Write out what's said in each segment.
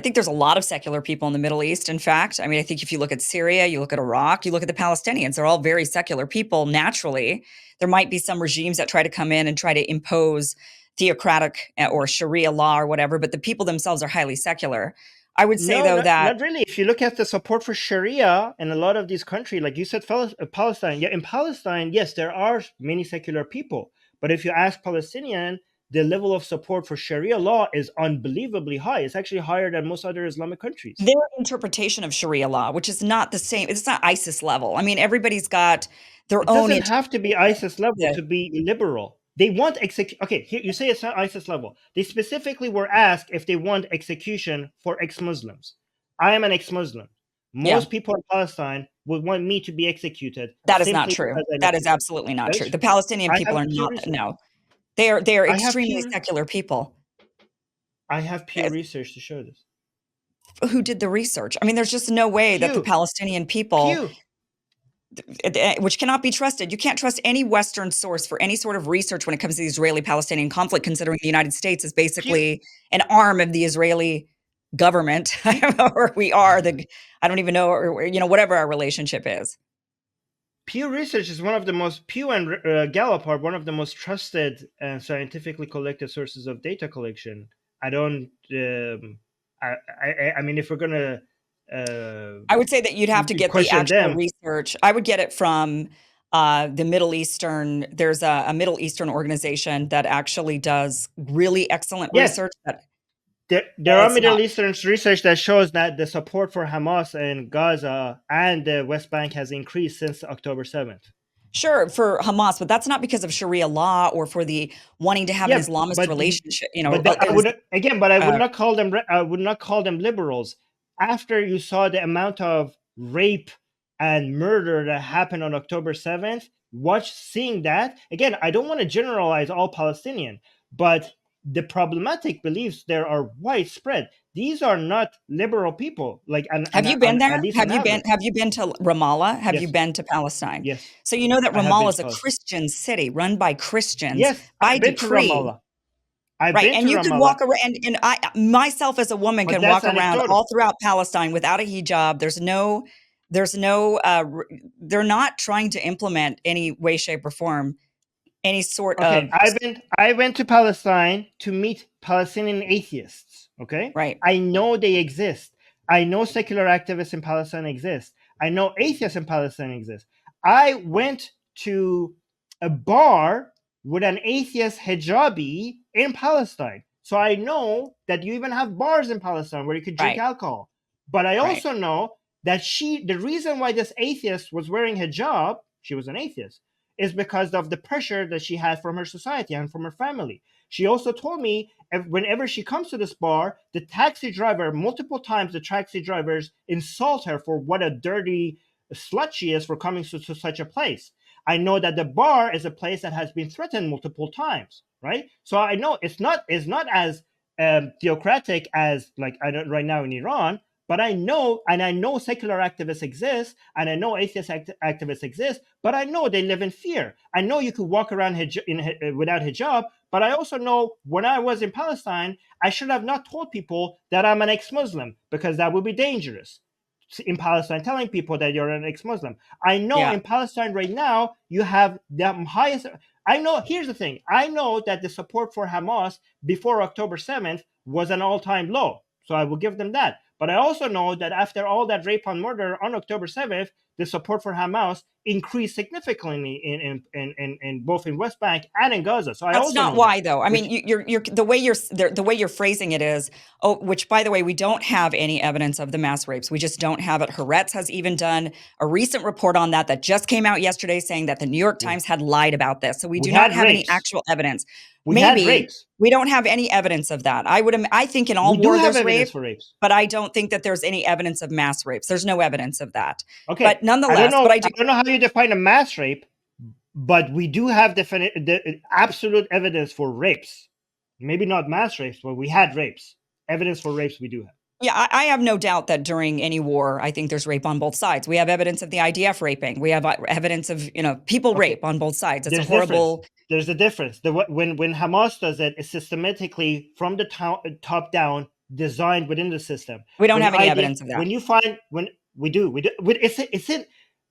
think there's a lot of secular people in the Middle East, in fact. I mean, I think if you look at Syria, you look at Iraq, you look at the Palestinians, they're all very secular people naturally. There might be some regimes that try to come in and try to impose theocratic or Sharia law or whatever, but the people themselves are highly secular. I would say, No, though, that not really. If you look at the support for Sharia in a lot of these countries, like you said, Palestine, yeah, in Palestine, yes, there are many secular people. But if you ask Palestinian, the level of support for Sharia law is unbelievably high. It's actually higher than most other Islamic countries. their interpretation of Sharia law, which is not the same, it's not ISIS level. I mean, everybody's got their It own doesn't have to be ISIS level interpretation. to be liberal. They want execution. Okay, here you say it's not ISIS level. They specifically were asked if they want execution for ex-Muslims. I am an ex-Muslim. Yeah, Most people in Palestine would want me to be executed that is not simply true. because I live That is here. absolutely not That is true. The true. Palestinian I people have are peer not, research. no. They are I have extremely peer. secular people. I have peer research to show this. Who did the research? I mean, there's just no way that the Pew, Palestinian people, pew. which cannot be trusted. You can't trust any Western source for any sort of research when it comes to the Israeli-Palestinian conflict, considering the United States is Pew, basically an arm of the Israeli government, pew. or we are the, I don't even know, or whatever our relationship is. Pew Research is one of the most Pew and Gallup are one of the most trusted and scientifically collected sources of data collection. I don't. I mean, if we're gonna I would say that you'd have to get the question actual them, research. I would get it from the Middle Eastern. There's a Middle Eastern organization that actually does really excellent yes, research. That there are it's Middle not. Eastern research that shows that the support for Hamas in Gaza and the West Bank has increased since October 7th. Sure, for Hamas, but that's not because of Sharia law or for the wanting to have an Yeah, Islamist but relationship. I would again, but I would Uh, not call them. I would not call them liberals. After you saw the amount of rape and murder that happened on October 7th, seeing that again. I don't want to generalize all Palestinian, but the problematic beliefs there are widespread. These are not liberal people, like have you been at there? least on average. Have you been to Ramallah? Have you Yes, been to Palestine? yes, So you know that I have Ramallah been is to a Palestine. Christian city run by Christians Yes, by I've been to decree. Ramallah. I've Right, been to and you could Ramallah, walk around, and I myself as a woman but can that's walk around anecdotal. all throughout Palestine without a hijab. They're not trying to implement any way, shape, or form any sort Okay, of I went to Palestine to meet Palestinian atheists. Okay, right. I know they exist. I know secular activists in Palestine exist. I know atheists in Palestine exist. I went to a bar with an atheist hijabi in Palestine. So I know that you even have bars in Palestine where you could drink Right, alcohol. But I right. also know that the reason why this atheist was wearing hijab, she was an atheist, is because of the pressure that she had from her society and from her family. She also told me whenever she comes to this bar, the taxi driver, multiple times, the taxi drivers insult her for what a dirty slut she is for coming to such a place. I know that the bar is a place that has been threatened multiple times, right? So I know it's not as theocratic as like I don't right now in Iran, but I know secular activists exist, and I know atheist activists exist, but I know they live in fear. I know you could walk around without hijab, but I also know when I was in Palestine, I should have not told people that I'm an ex-Muslim because that would be dangerous in Palestine, telling people that you're an ex-Muslim. I know Yeah. in Palestine right now, you have the highest. I know. Here's the thing. I know that the support for Hamas before October 7th was an all-time low. So I will give them that. But I also know that after all that rape and murder on October 7th, the support for Hamas increased significantly in both in West Bank and in Gaza. So I That's also not know that. why, though. I mean, Which you're the way you're phrasing it is, oh, which by the way, we don't have any evidence of the mass rapes. We just don't have it. Haaretz has even done a recent report on that just came out yesterday, saying that the New York yeah, Times had lied about this. So we we do not had have any rapes. actual evidence. We had Maybe rapes. we don't have any evidence of that. I think in all We do war have there's evidence rape, for rapes. but I don't think that there's any evidence of mass rapes. There's no evidence of that. But Okay, I don't nonetheless, know. but I I do. don't know how you define a mass rape, but we do have the absolute evidence for rapes. Maybe not mass rapes, but we had rapes. Evidence for rapes we do have. Yeah, I have no doubt that during any war, I think there's rape on both sides. We have evidence of the IDF raping. We have evidence of, people Okay, rape on both sides. It's a there's difference. horrible. There's a difference. When Hamas does it, it's systematically from the top down designed within the system. We don't When the have any IDF, evidence of that. when you find, when we do, it's in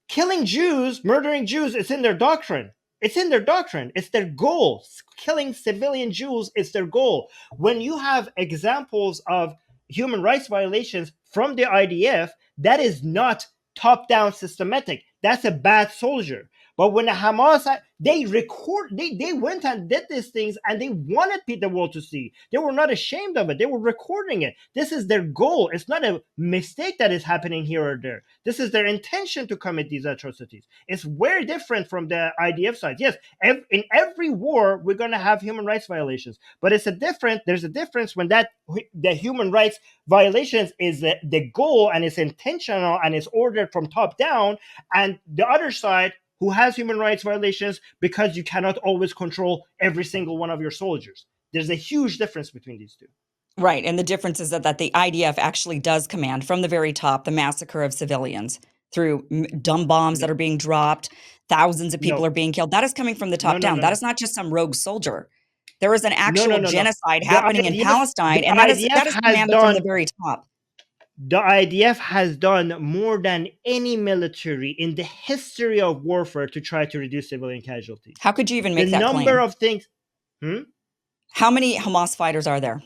killing Jews, murdering Jews. It's in their doctrine. It's in their doctrine. It's their goal. Killing civilian Jews is their goal. When you have examples of human rights violations from the IDF, that is not top-down systematic. That's a bad soldier. But when the Hamas, they went and did these things, and they wanted the world to see. They were not ashamed of it. They were recording it. This is their goal. It's not a mistake that is happening here or there. This is their intention to commit these atrocities. It's very different from the IDF side. Yes, in every war, we're going to have human rights violations, but there's a difference when the human rights violations is the goal, and it's intentional, and it's ordered from top down, and the other side who has human rights violations because you cannot always control every single one of your soldiers. There's a huge difference between these two. Right, and the difference is that the IDF actually does command from the very top the massacre of civilians through dumb bombs No, that are being dropped, thousands of people no, are being killed. That is coming from the no, top no, down. no, That no, is not just some rogue soldier. There is an no, actual no, no, no. genocide The happening in IDF, the Palestine, and IDF that is has commanded from the done very top. the IDF has done more than any military in the history of warfare to try to reduce civilian casualties. How could you even The make that number claim? of things. Hmm? How many Hamas fighters are there?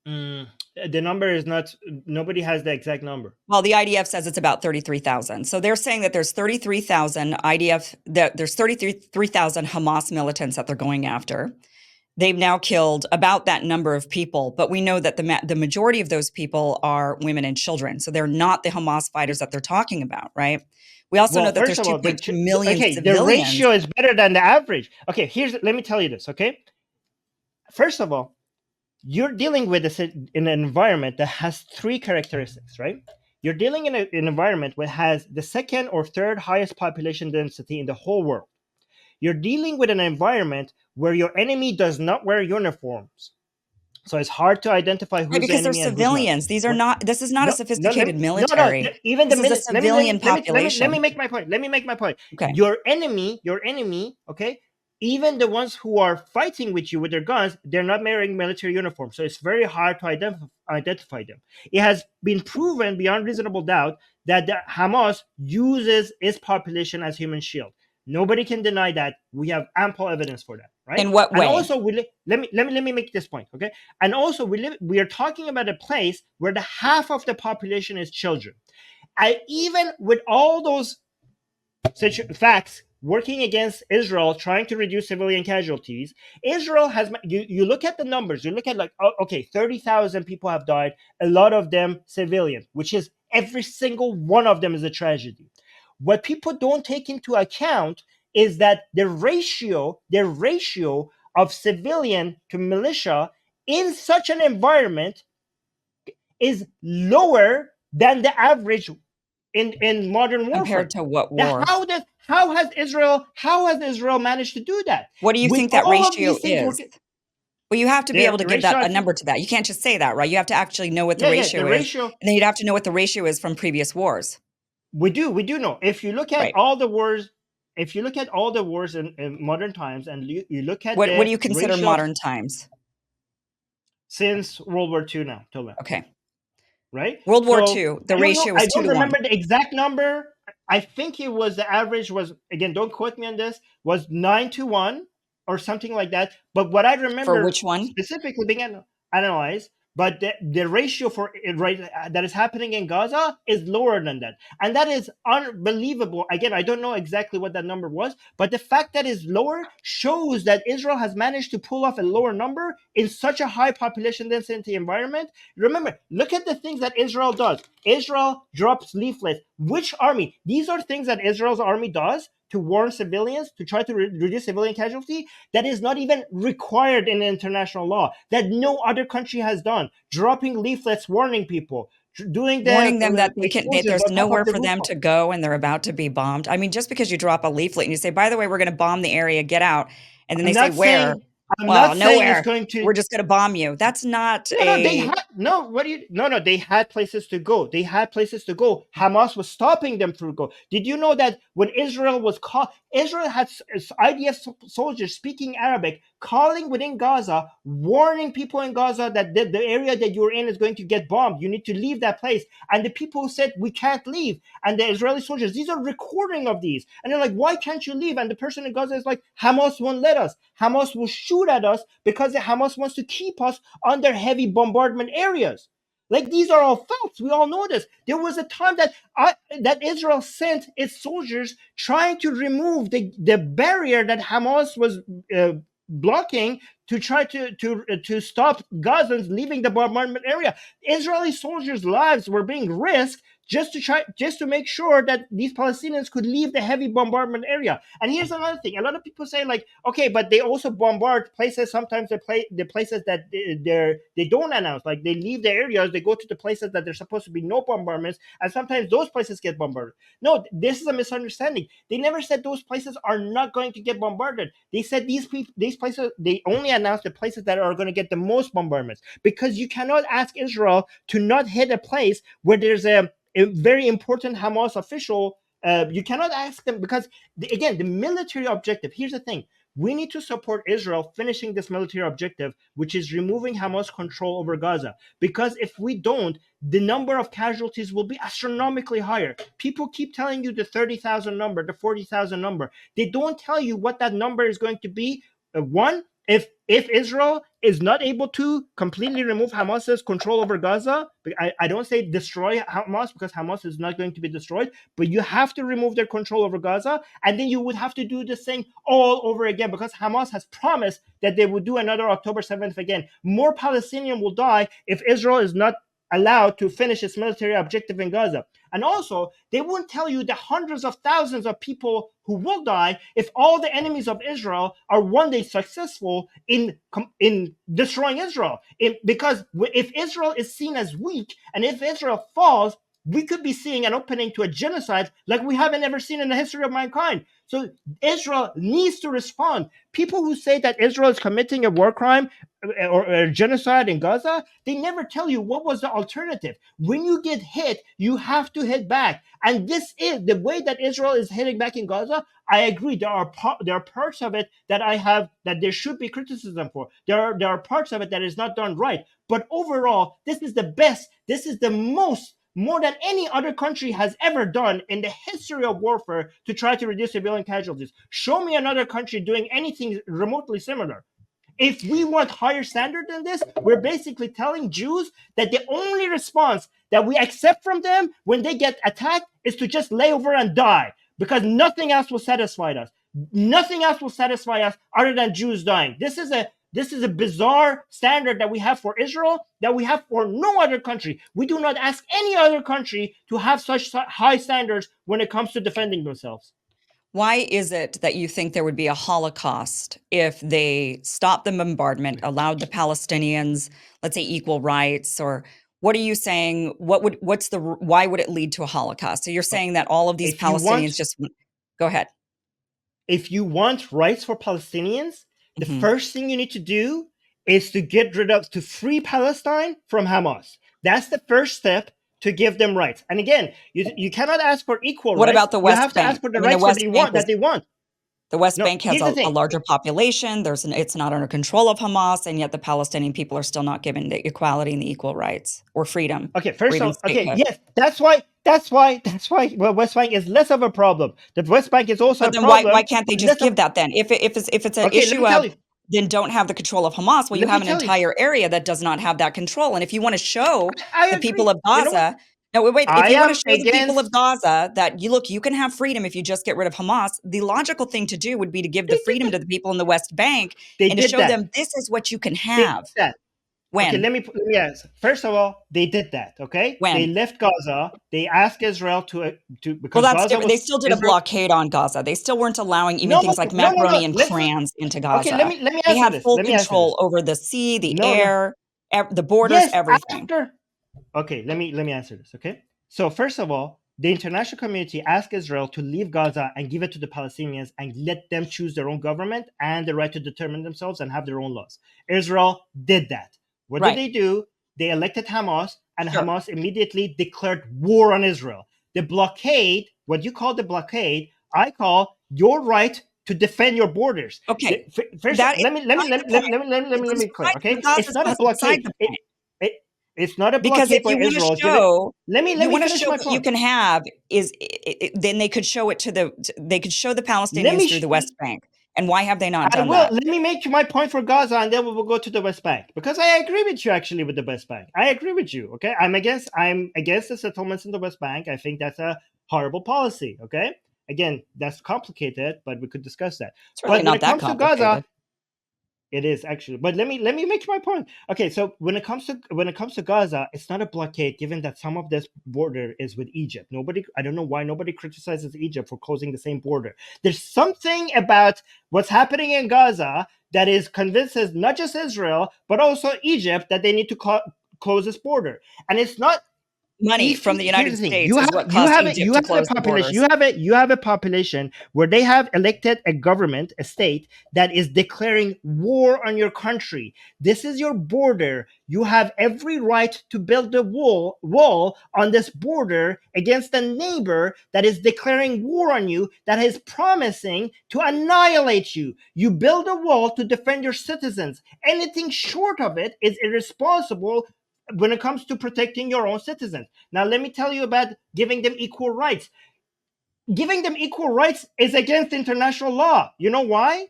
The number is not. Nobody has the exact number. Well, the IDF says it's about 33,000. So they're saying that there's 33,000 IDF, that there's 33,000 Hamas militants that they're going after. They've now killed about that number of people, but we know that the majority of those people are women and children. So they're not the Hamas fighters that they're talking about, right? We also know Well, that first there's of all, 2.2 million the civilians. ratio is better than the average. Okay, let me tell you this. Okay, first of all, you're dealing with in an environment that has three characteristics, right? You're dealing in an environment that has the second or third highest population density in the whole world. You're dealing with an environment where your enemy does not wear uniforms. So it's hard to identify Right, who's the because they're enemy and who's not. civilians. What? This is not a No, no, sophisticated no. military. Even the This is a minute. civilian Let me population. make my point. Let me make my point. Okay. Your enemy. Okay. Even the ones who are fighting with you with their guns, they're not wearing military uniforms, so it's very hard to identify them. It has been proven beyond reasonable doubt that the Hamas uses its population as human shield. Nobody can deny that. We have ample evidence for that, right? In what And way? also, let me make this point, okay? And also, we are talking about a place where the half of the population is children. And even with all those facts working against Israel, trying to reduce civilian casualties, Israel has. You look at the numbers. You look at okay, 30,000 people have died. A lot of them civilian, which is every single one of them is a tragedy. What people don't take into account is that the ratio of civilian to militia in such an environment is lower than the average in modern Compared warfare. to what war? How has Israel managed to do that What do you with think that all of ratio these things is? working? Well, you have to be The able to give that ratio, I a think, number to that. You can't just say that, right? You have to actually know what the yeah, the ratio is, ratio. and then you'd have to know what the ratio is from previous wars. We do know. If you look at Right. all the wars, in modern times, and you look at What do the you consider ratio of modern times? since World War II now till now, Okay. right? World War So II, the ratio I was 2 don't to 1. remember the exact number. I think it was the average was, again, don't quote me on this, was 9-1 or something like that. But what I For remember which one? specifically being analyzed, but the ratio for it right that is happening in Gaza is lower than that, and that is unbelievable. Again, I don't know exactly what that number was, but the fact that is lower shows that Israel has managed to pull off a lower number in such a high population density environment. Remember, look at the things that Israel does. Israel drops leaflets. Which army? These are things that Israel's army does to warn civilians, to try to reduce civilian casualty, that is not even required in international law, that no other country has done. Dropping leaflets warning people, doing the Warning them that explosions there's on top of nowhere the for roof. them to go and they're about to be bombed. I mean, just because you drop a leaflet and you say, "By the way, we're gonna bomb the area, get out." And then I'm they say, not "Where?" saying I'm not "Well, saying it's nowhere. going to. We're just gonna bomb you." That's not No, they a had no. What do you? No. They had places to go. They had places to go. Hamas was stopping them from go. Did you know that when Israel was caught, Israel had IDF soldiers speaking Arabic calling within Gaza, warning people in Gaza that the area that you're in is going to get bombed. You need to leave that place. And the people said, we can't leave. And the Israeli soldiers, these are recording of these. And they're like, why can't you leave? And the person in Gaza is like, Hamas won't let us. Hamas will shoot at us because Hamas wants to keep us under heavy bombardment areas. Like, these are all facts. We all know this. There was a time that Israel sent its soldiers trying to remove the barrier that Hamas was blocking to try to stop Gazans leaving the bombardment area. Israeli soldiers' lives were being risked just to make sure that these Palestinians could leave the heavy bombardment area. And here's another thing: a lot of people say, like, okay, but they also bombard places. Sometimes the places that they don't announce, like they leave the areas, they go to the places that there's supposed to be no bombardments, and sometimes those places get bombarded. No, this is a misunderstanding. They never said those places are not going to get bombarded. They said these places, they only announced the places that are going to get the most bombardments, because you cannot ask Israel to not hit a place where there's a very important Hamas official. You cannot ask them, because again, the military objective. Here's the thing: we need to support Israel finishing this military objective, which is removing Hamas control over Gaza. Because if we don't, the number of casualties will be astronomically higher. People keep telling you the 30,000 number, the 40,000 number. They don't tell you what that number is going to be. One, if Israel is not able to completely remove Hamas's control over Gaza, I don't say destroy Hamas, because Hamas is not going to be destroyed, but you have to remove their control over Gaza, and then you would have to do this thing all over again, because Hamas has promised that they would do another October 7th again. More Palestinians will die if Israel is not allowed to finish its military objective in Gaza. And also, they won't tell you the hundreds of thousands of people who will die if all the enemies of Israel are one day successful in destroying Israel. Because if Israel is seen as weak, and if Israel falls, we could be seeing an opening to a genocide like we haven't ever seen in the history of mankind. So Israel needs to respond. People who say that Israel is committing a war crime or a genocide in Gaza, they never tell you what was the alternative. When you get hit, you have to hit back. And this is the way that Israel is hitting back in Gaza. I agree. There are parts of it that there should be criticism for. There are parts of it that is not done right. But overall, this is the best. This is the most, more than any other country has ever done in the history of warfare to try to reduce civilian casualties. Show me another country doing anything remotely similar. If we want higher standard than this, we're basically telling Jews that the only response that we accept from them when they get attacked is to just lay over and die, because nothing else will satisfy us. Nothing else will satisfy us other than Jews dying. This is a bizarre standard that we have for Israel, that we have for no other country. We do not ask any other country to have such high standards when it comes to defending themselves. Why is it that you think there would be a Holocaust if they stopped the bombardment, allowed the Palestinians, let's say, equal rights? Or what are you saying? Why would it lead to a Holocaust? So you're saying that all of these If you Palestinians want, go ahead. if you want rights for Palestinians, the Mhm. first thing you need to do is to free Palestine from Hamas. That's the first step to give them rights. And again, you cannot ask for equal What rights. about the You West have to ask Bank? for the I mean, rights that they want. the West No, Bank has here's the a thing. larger population. It's not under control of Hamas, and yet the Palestinian people are still not given the equality and the equal rights or freedom, Okay, or first even of all, okay, statehood. yes, that's why well, West Bank is less of a problem. The West Bank is also But a then why problem, can't they but just less of give that then? If it's an okay, let issue me of tell you. then don't have the control of Hamas, well, you Let me have an tell you. entire area that does not have that control. And if you want to show I the people agree. of You know what? Gaza, no, wait, if I you want to am show the people of against Gaza that you can have freedom if you just get rid of Hamas, the logical thing to do would be to give the they did freedom that. to the people in the West Bank They and to did show that. them this is what you can They did have. that. Okay, When? let me ask. First of all, they did that. Okay, they When? left Gaza. They asked Israel to Well, because that's Gaza different. They was still did a Israel. blockade on Gaza. They still weren't allowing even No, things like no, no, no. macaroni and Let's crayons into okay. Gaza. Let me They answer had this. full Let me answer control this. over the sea, the No, no. air, the borders, Yes, everything. after. Okay, let me answer this. Okay, so first of all, the international community asked Israel to leave Gaza and give it to the Palestinians and let them choose their own government and the right to determine themselves and have their own laws. Israel did that. What did Right. they do? They elected Hamas, and Sure. Hamas immediately declared war on Israel. The blockade, what you call the blockade, I call your right to defend your borders. Okay, First, that is beside the point. let me be clear. But Okay, it's Gaza's not a beside blockade. the point. It it's not a Because if blockade by you wanna Israel. show Let you me wanna finish show my what you point. can have is then they could show it to they could show the Let Palestinians me. through the West Bank. And why have they not I done will. that? Let me make my point for Gaza, and then we will go to the West Bank because I agree with you. Actually, with the West Bank, I agree with you. Okay, I'm against the settlements in the West Bank. I think that's a horrible policy. Okay, again, that's complicated, but we could discuss that. It's really But when not it that comes to Gaza, complicated. it is actually, but let me make my point. Okay, so when it comes to Gaza, it's not a blockade, given that some of this border is with Egypt. I don't know why nobody criticizes Egypt for closing the same border. There's something about what's happening in Gaza that is convinces not just Israel but also Egypt that they need to close this border, and it's not. Money If from the here's United the thing, States is what caused Egypt you to have a close the population, borders. you have a population where they have elected a government, a state that is declaring war on your country. This is your border. You have every right to build a wall on this border against a neighbor that is declaring war on you, that is promising to annihilate you. You build a wall to defend your citizens. Anything short of it is irresponsible when it comes to protecting your own citizens. Now, let me tell you about giving them equal rights. Giving them equal rights is against international law. You know why?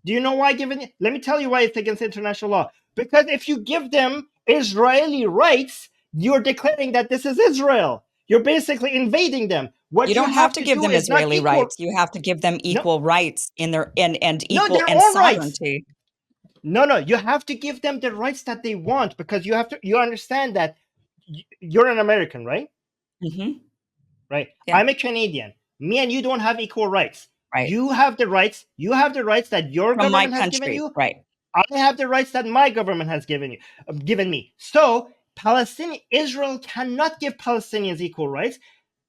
Do you know why giving? Let me tell you why it's against international law. Because if you give them Israeli rights, you're declaring that this is Israel. You're basically invading them. You What you don't have have to to give do them is not Israeli equal. rights. You have to give them No, equal rights in their and no, equal their and own rights. sovereignty. No. You have to give them the rights that they want because you have to. You understand that you're an American, right? Mhm. Right? Yeah, I'm a Canadian. Me and you don't have equal rights. right. You have the rights. You have the rights that your From my government has given country, you. right. I have the rights that my government has given me. So Israel cannot give Palestinians equal rights.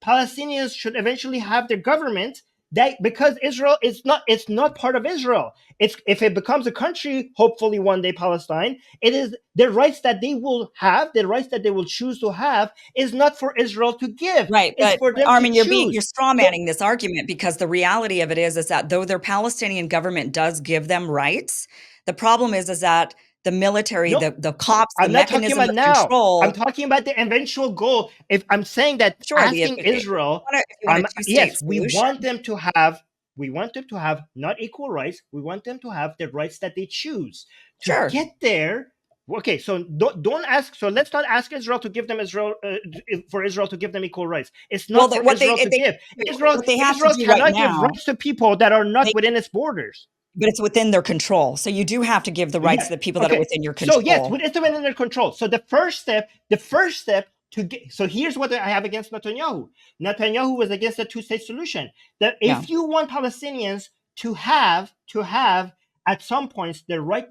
Palestinians should eventually have their government that because Israel is not it's not part of Israel. It's if it becomes a country, hopefully one day Palestine, it is the rights that they will have, the rights that they will choose to have is not for Israel to give. Right, It's but for them to Armin, you're choose. straw So manning this argument because the reality of it is that though their Palestinian government does give them rights, the problem is that the military, no, the cops, the I'm not talking mechanism about of now. I'm control. talking about the eventual goal. If I'm saying that Sure, asking Israel, if you want a two-state yes, solution, we want them to have not equal rights. We want them to have the rights that they choose. To sure. get there, okay. So don't ask. So let's not ask Israel to give them for Israel to give them equal rights. It's Well, not for Israel to give. what they have to Israel do right cannot give now, rights to people that are not they within its borders. but it's within their control. So you do have to give the rights Yes. to the people that are Okay. within your So yes, control. it's within their control. So the first step to get. So here's what I have against Netanyahu. Netanyahu was against the two-state solution. That Yeah. if you want Palestinians to have at some points the rights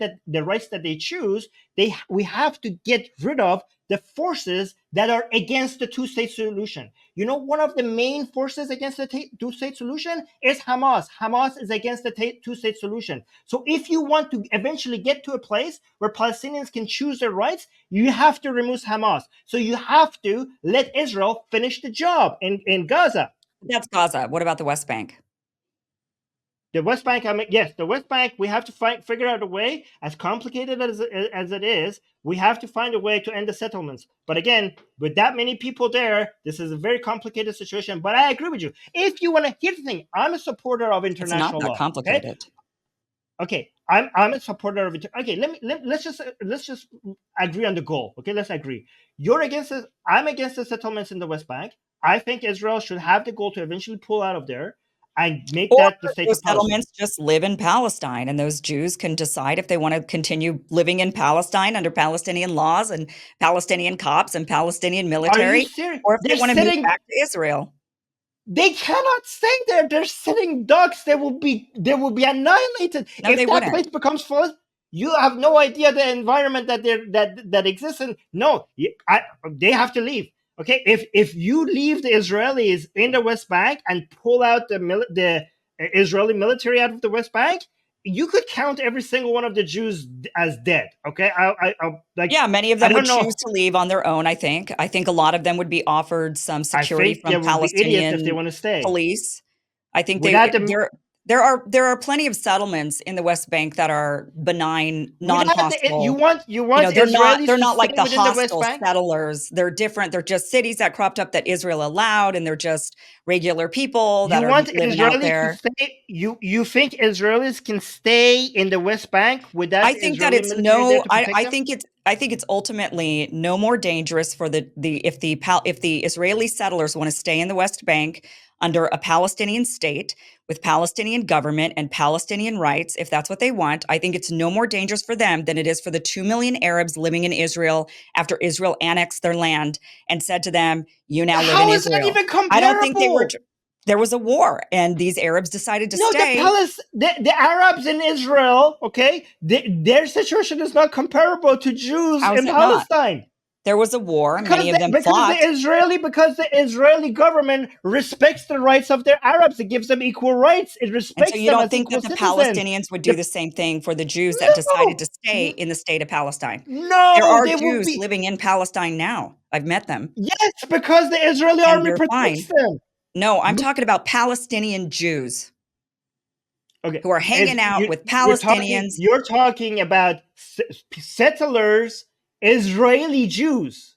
that they choose, we have to get rid of the forces that are against the two-state solution. You know, one of the main forces against the two-state solution is Hamas. Hamas is against the two-state solution. So if you want to eventually get to a place where Palestinians can choose their rights, you have to remove Hamas. So you have to let Israel finish the job in Gaza. That's Gaza. What about the West Bank? The West Bank, yes, the West Bank, we have to figure out a way, as complicated as it is, we have to find a way to end the settlements. But again, with that many people there, this is a very complicated situation. But I agree with you. If you want to, here's the thing, I'm a supporter of It's not international that law, okay? complicated. Okay, I'm a supporter of it. Okay, let's just agree on the goal. Okay, let's agree. You're against it. I'm against the settlements in the West Bank. I think Israel should have the goal to eventually pull out of there and make Or that the state those of Palestine. settlements just live in Palestine, and those Jews can decide if they want to continue living in Palestine under Palestinian laws and Palestinian cops and Palestinian Are you military, serious? or if they They're want to move sitting. back to Israel. They cannot stay there. They're sitting ducks. They will be annihilated No, if they that wouldn't. place becomes full. You have no idea the environment that exists in. No, they have to leave. Okay, if you leave the Israelis in the West Bank and pull out the Israeli military out of the West Bank, you could count every single one of the Jews as dead. Okay, like Yeah, many of I them don't would know. choose to leave on their own, I think. I think a lot of them would be offered some I security think they from will be idiots if they Palestinian want to stay police. I think without the they're There are plenty of settlements in the West Bank that are benign, We have you non-hostile. want They're Israelis to not like stay the within the West hostile Bank? settlers. They're different. They're just cities that cropped up that Israel allowed, and they're just regular people You that are want living out Israelis to there. stay? You think Israelis can stay in the West Bank without I the think that Israeli it's military there no. to protect them? I think it's ultimately no more dangerous for if the Israeli settlers want to stay in the West Bank under a Palestinian state with Palestinian government and Palestinian rights, if that's what they want. I think it's no more dangerous for them than it is for the 2 million Arabs living in Israel after Israel annexed their land and said to them, "You now live in How is that Israel." even I don't think they were. comparable? There was a war, and these Arabs decided to No, stay. the Arabs in Israel, okay, their situation is not comparable to Jews How's in it not? Palestine. There was a war. Many of them fought. Because the Israeli government respects the rights of their Arabs. It gives them equal rights. It And so respects you them don't as think equal that the citizens. Palestinians would do The, the same thing for the Jews that decided to no, stay in the state of Palestine? There no, are they will Jews be. living in Palestine now. I've met them, Yes, because the Israeli and army they're protects fine. them. No, I'm talking about Palestinian Jews Okay, who are as hanging out with Palestinians. you're talking about settlers, Israeli Jews,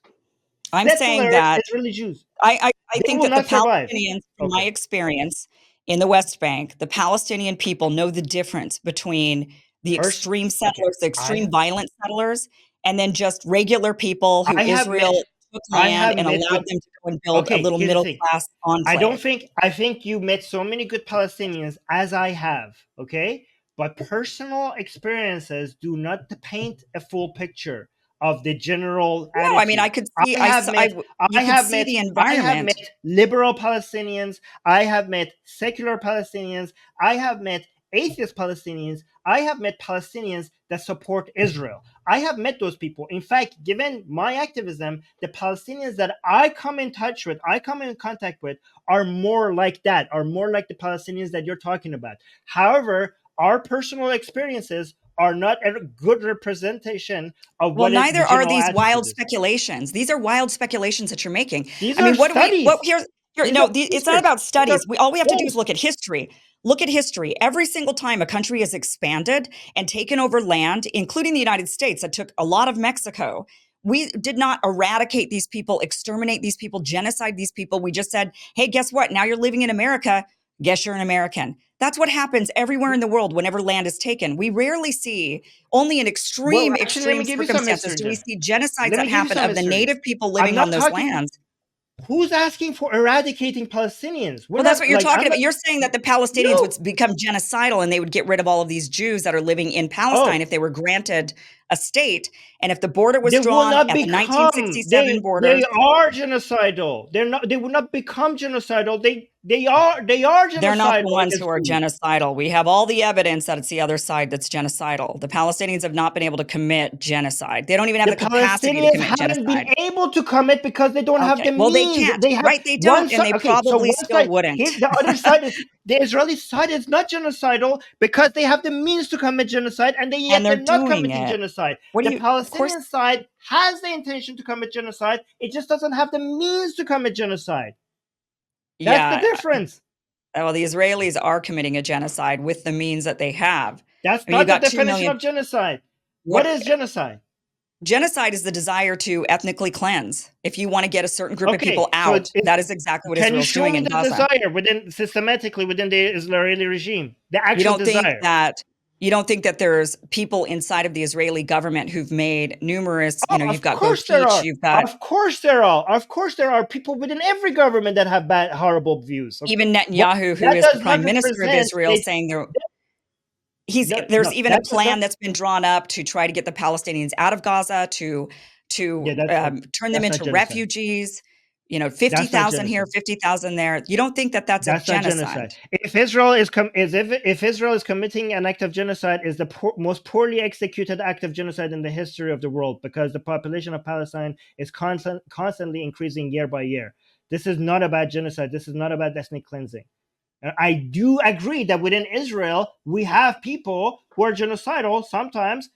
I'm saying settlers, that Israeli Jews. I They think will that the not survive. Palestinians, from my Okay. experience in the West Bank, the Palestinian people know the difference between the First, extreme okay, settlers, the extreme I violent settlers, and then just regular people who I have met Israel took I land have and met allowed good. them to go and build a Okay, little here's the middle thing. class enclave. I think you met so many good Palestinians as I have, okay? But personal experiences do not paint a full picture of the general No, I mean, attitude. I have met you could see the I have met environment. liberal Palestinians, I have met secular Palestinians, I have met atheist Palestinians, I have met Palestinians that support Israel. I have met those people. In fact, given my activism, the Palestinians that I come in touch with, I come in contact with, are more like that, are more like the Palestinians that you're talking about. However, our personal experiences are not a good representation of Well, what neither the are general these attitude wild is. speculations. These are wild speculations that you're making. These I are mean, studies. These are no, it's not research. about These are studies. All we have to do is polls. look at history. Look at history. Every single time a country has expanded and taken over land, including the United States, that took a lot of Mexico. We did not eradicate these people, exterminate these people, genocide these people. We just said, hey, guess what? Now you're living in America. Guess you're an American. That's what happens everywhere in the world whenever land is taken. We rarely see, only in Well, extreme, actually, let extreme me give you some circumstances history do we then. see genocides Let that me give you happen some of the history. native people I'm living on not those talking. lands. Who's asking for eradicating Palestinians? We're Well, that's not what you're like talking I'm about. not. You're saying that the Palestinians would No. become genocidal and they would get rid of all of these Jews that are living in Palestine Oh, if they were granted a state. And if the border was they will drawn not at the become. 1967 They borders, are genocidal. They're not. They will not become genocidal. They are they're not the genocidal ones who against are Jews. genocidal. We have all the evidence that it's the other side that's genocidal. The Palestinians have not been able to commit genocide. They don't even have The the capacity to Palestinians commit haven't been genocide. able to commit because they don't have Okay. the Well, they means. can't, They have right? They one don't, and side. they Okay, so probably one still side wouldn't. here, the other side is the Israeli side is not genocidal because they have the means to commit genocide, and And yet they're they're not doing committing it. genocide. What do The you, of course, Palestinian side has the intention to commit genocide. It just doesn't have the means to commit genocide. That's the yeah. difference. Well, the Israelis are committing a genocide with the means that they have. That's I mean, you've not the got 2 definition million. of genocide. What What is genocide? genocide is the desire to ethnically cleanse. If you want to get a certain group of people Okay, so out, that is exactly what can you Israel's show doing me in the Gaza. desire within systematically within the Israeli regime? The You actual don't think desire. that there's people inside of the Israeli government who've made numerous, Oh, you've of got Go course there Teach, are. you've got Of course there are. Of course there are people within every government that have bad, horrible views. Okay, even but Netanyahu, who that is the does not prime minister of represent Israel, they. saying No, there's no, even a that does not. plan that's been drawn up to try to get the Palestinians out of Gaza to Yeah, turn them that's not into genocide. refugees. That's not 50,000 here, genocide. 50,000 there. You don't think that that's a That's not genocide. genocide? If Israel is if Israel is committing an act of genocide, is the most poorly executed act of genocide in the history of the world because the population of Palestine is constantly increasing year by year. This is not about genocide. This is not about ethnic cleansing. I do agree that within Israel we have people who are genocidal sometimes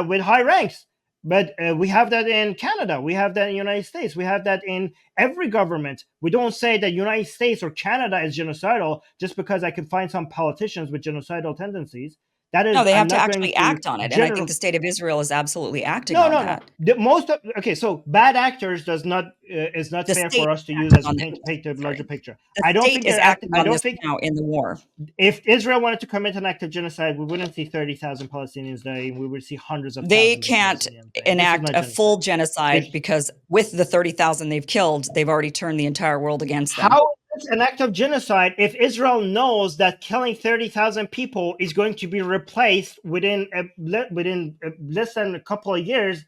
with high ranks. But we have that in Canada. We have that in the United States. We have that in every government. We don't say that United States or Canada is genocidal just because I can find some politicians with genocidal tendencies. That No, is, they I'm have to not going actually to act on it, and I think general. the state of Israel is absolutely acting No, on no, no. that. The most of, okay, so bad actors does not is not The fair state for us to is use acting as a on that. paint the larger Sorry. picture. The I don't state think is they're act. acting I on don't this think now in the war. if Israel wanted to commit an act of genocide, we wouldn't see 30,000 Palestinians dying. We would see hundreds of They thousands of can't Palestinians dying. This is enact not a full genocide. genocide They, because with the 30,000 they've killed, they've already turned the entire world against them. how is this an act of genocide if Israel knows that killing 30,000 people is going to be replaced within less than a couple of years?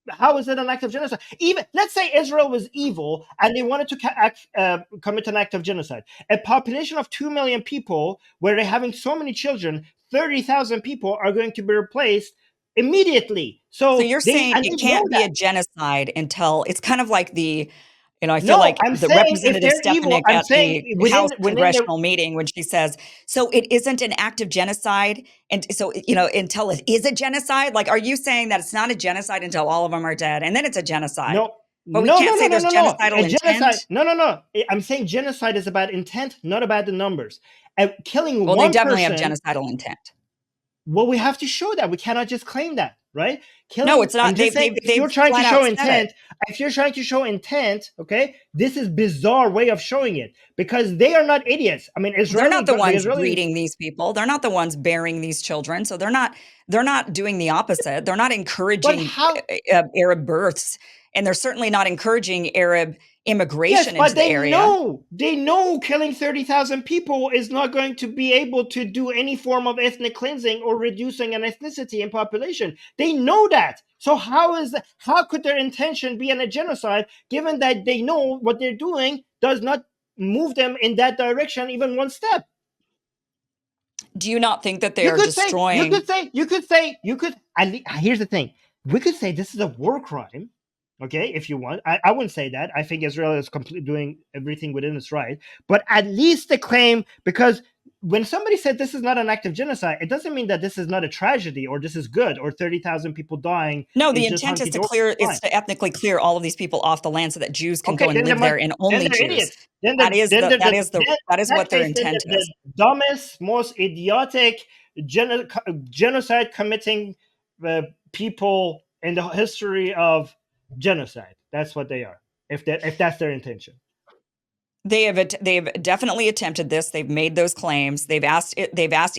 How is it an act of genocide? Even let's say Israel was evil and they wanted to commit an act of genocide. A population of 2 million people, where they're having so many children, 30,000 people are going to be replaced immediately. So So you're they saying and it they know can't be that. a genocide until it's kind of like I feel No, like I'm the saying if representative they're evil, Stefanik I'm at saying the House within the congressional meeting when she says, so it isn't an act of genocide. And so, until it is a genocide, like, are you saying that it's not a genocide until all of them are dead and then it's a genocide? no. But we No, no, can't no, say no, there's no, no. A genocidal intent. genocide. No, no, no. I'm saying genocide is about intent, not about the numbers. Killing Well, they one definitely have person. genocidal intent. Well, we have to show that. We cannot just claim that, right? No, Killing, it's I'm not. just saying, if They've you're trying to flat show out said it. intent, okay, this is bizarre way of showing it because they are not idiots. I mean, They're not the the ones Israeli, breeding these people. They're not the ones bearing these children. So they're not doing the opposite. They're not but encouraging how? Arab births, and they're certainly not encouraging Arab Yes, immigration into but the area. they know killing 30,000 people is not going to be able to do any form of ethnic cleansing or reducing an ethnicity in population. They know that. So how could their intention be in a genocide given that they know what they're doing does not move them in that direction even one step? Do you not think that they You are could say, you destroying? could say, you could say, you could. Here's the thing: we could say this is a war crime, okay, if you want. I wouldn't say that. I think Israel is completely doing everything within its right, but at least the claim, because when somebody said this is not an act of genocide, it doesn't mean that this is not a tragedy or this is good or 30,000 people dying No, the is just intent hunky dory. is to ethnically clear all of these people off the land so that Jews can go Okay, and live there and then only they're Jews. idiots. Then That in is that what their case, then intent the is. dumbest, most idiotic genocide committing people in the history of genocide. That's what they are. If that's their intention. They've definitely attempted this. They've made those claims. They've asked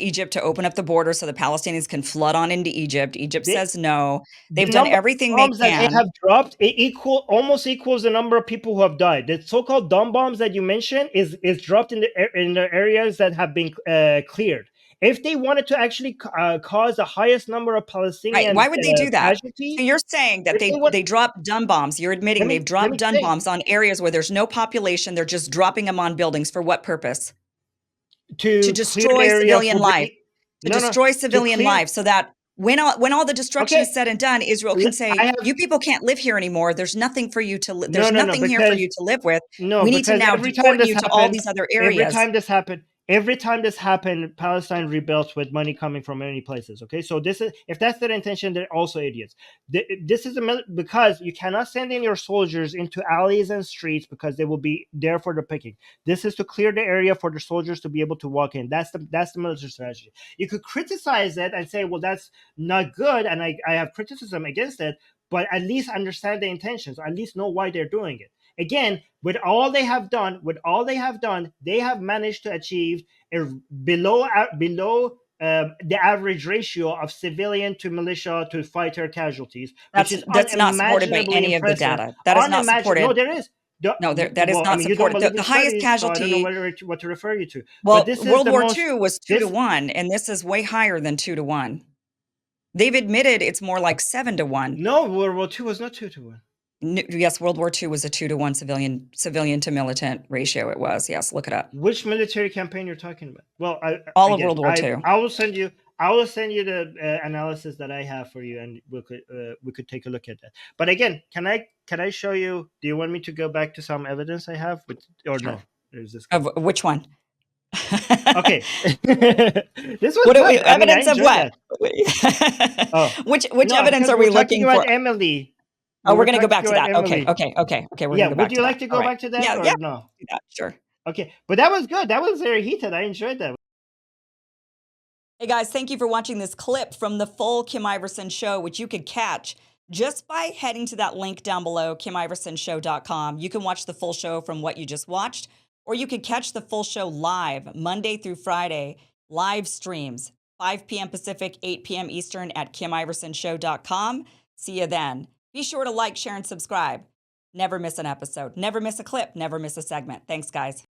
Egypt to open up the border so the Palestinians can flood on into Egypt. Egypt They, says no. the They've done number of everything they bombs that they can. have dropped almost equals the number of people who have died. The so-called dumb bombs that you mentioned is dropped in the areas that have been cleared. If they wanted to actually cause the highest number of Right. Palestinian Why would they do that? So casualties, you're saying that if they want, they dropped dumb bombs. You're admitting they've let dropped me dumb say, bombs on areas where there's no population. They're just dropping them on buildings for what purpose? To to clear the destroy area civilian for life. bringing, To no, no, destroy to civilian clear. life so that when all the destruction Okay, is said and done, Israel can say, I have "You people can't live here anymore. There's nothing for you to no, there's no, no, nothing here for because you to live with. no, We need to because now every time deport this you to all happened, these other areas." every time this happened, Palestine rebuilt with money coming from many places. Okay, so this is, if that's their intention, they're also idiots. This is because you cannot send in your soldiers into alleys and streets because they will be there for the picking. This is to clear the area for the soldiers to be able to walk in. That's the military strategy. You could criticize it and say, well, that's not good, and I have criticism against it, but at least understand the intentions. At least know why they're doing it. Again, with all they have done, they have managed to achieve a below the average ratio of civilian to militia to fighter casualties, which is That's not supported by unimaginably any of the impressive. data. That is not No, supported. there is. No, that is Well, I not mean, you don't supported. believe The in highest studies, so I don't know casualty, what to refer you to. But well, this is World the War most. II was 2 to This 1, and this is way higher than 2 to 1. They've admitted it's more like 7 to 1. No, World War II was not 2 to 1. Yes, World War II was a 2 to 1 civilian to militant ratio. It was. Yes, look it up. Which military campaign you're talking about? Well, All of again, World War II. I will send you. I will send you the analysis that I have for you, and we could take a look at that. But again, can I show you? Do you want me to go back to some evidence I have, or Sure. no? Is this good? Of which one? Okay. This was good. I mean, I Evidence of enjoyed what? that. Oh, Which no, evidence because are we we were talking looking about for? Emily. Oh, We we're were gonna go talking back to about that. Okay, Emily. okay, okay, okay. We're Yeah, gonna go would back you to that. like to All go right. back to that Yeah, yeah. or no? Do that. Sure. Okay, but that was good. That was very heated. I enjoyed that. Hey guys, thank you for watching this clip from the full Kim Iverson show, which you could catch just by heading to that link down below, KimIversonShow.com. You can watch the full show from what you just watched, or you could catch the full show live Monday through Friday, live streams, 5 p.m. Pacific, 8 p.m. Eastern at KimIversonShow.com. See you then. Be sure to like, share, and subscribe. Never miss an episode. Never miss a clip. Never miss a segment. Thanks, guys.